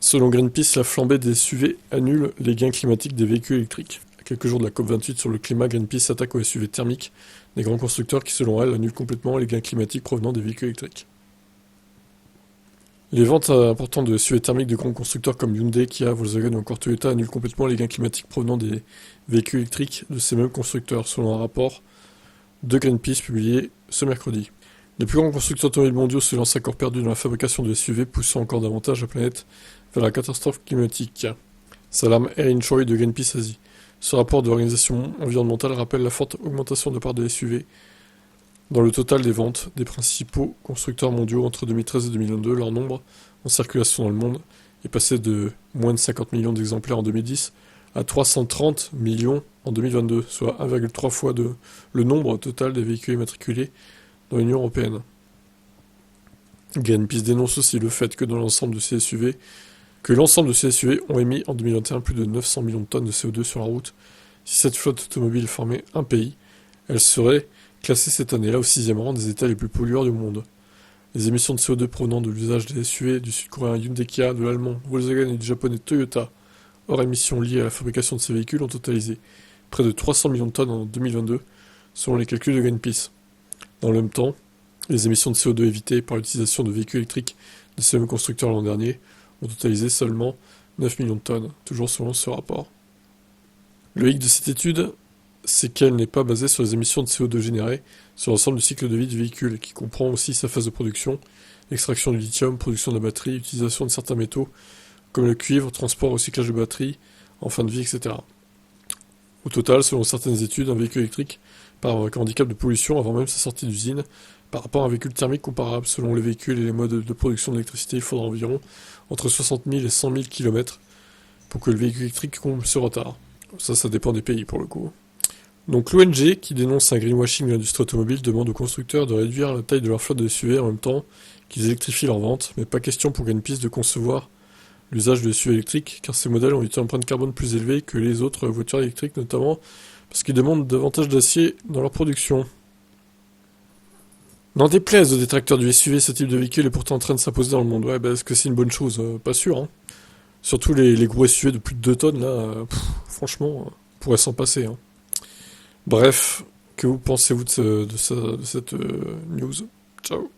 Selon Greenpeace, la flambée des SUV annule les gains climatiques des véhicules électriques. À quelques jours de la COP28 sur le climat, Greenpeace s'attaque aux SUV thermiques des grands constructeurs qui, selon elle, annulent complètement les gains climatiques provenant des véhicules électriques. Les ventes importantes de SUV thermiques de grands constructeurs comme Hyundai, Kia, Volkswagen ou encore Toyota annulent complètement les gains climatiques provenant des véhicules électriques de ces mêmes constructeurs, selon un rapport de Greenpeace publié ce mercredi. Les plus grands constructeurs automobiles mondiaux se lancent à corps perdu dans la fabrication de SUV, poussant encore davantage la planète vers la catastrophe climatique. Salam Erin Choi de Greenpeace Asie. Ce rapport de l'organisation environnementale rappelle la forte augmentation de part des SUV dans le total des ventes des principaux constructeurs mondiaux entre 2013 et 2022. Leur nombre en circulation dans le monde est passé de moins de 50 millions d'exemplaires en 2010 à 330 millions en 2022, soit 1,3 fois le nombre total des véhicules immatriculés dans l'Union européenne. Greenpeace dénonce aussi le fait que l'ensemble de ces SUV ont émis en 2021 plus de 900 millions de tonnes de CO2 sur la route. Si cette flotte automobile formait un pays, elle serait classée cette année-là au 6e rang des États les plus pollueurs du monde. Les émissions de CO2 provenant de l'usage des SUV du sud-coréen Hyundai Kia, de l'allemand Volkswagen et du japonais Toyota, hors émissions liées à la fabrication de ces véhicules, ont totalisé près de 300 millions de tonnes en 2022, selon les calculs de Greenpeace. Dans le même temps, les émissions de CO2 évitées par l'utilisation de véhicules électriques de ces mêmes constructeurs l'an dernier ont totalisé seulement 9 millions de tonnes, toujours selon ce rapport. Le hic de cette étude, c'est qu'elle n'est pas basée sur les émissions de CO2 générées sur l'ensemble du cycle de vie du véhicule, qui comprend aussi sa phase de production, extraction du lithium, production de la batterie, utilisation de certains métaux, comme le cuivre, transport, recyclage de batteries, en fin de vie, etc. Au total, selon certaines études, un véhicule électrique part avec un handicap de pollution avant même sa sortie d'usine, par rapport à un véhicule thermique comparable. Selon les véhicules et les modes de production d'électricité, il faudra environ entre 60 000 et 100 000 km pour que le véhicule électrique comble ce retard. Ça dépend des pays pour le coup. Donc l'ONG, qui dénonce un greenwashing de l'industrie automobile, demande aux constructeurs de réduire la taille de leur flotte de SUV en même temps qu'ils électrifient leurs ventes, mais pas question pour Greenpeace de concevoir l'usage de SUV électriques, car ces modèles ont une empreinte carbone plus élevée que les autres voitures électriques, notamment parce qu'ils demandent davantage d'acier dans leur production. N'en déplaise aux détracteurs du SUV, ce type de véhicule est pourtant en train de s'imposer dans le monde. Ouais, est-ce que c'est une bonne chose? Pas sûr, hein. Surtout les gros SUV de plus de 2 tonnes, là, franchement, on pourrait s'en passer, hein. Bref, que vous pensez-vous de cette news? Ciao.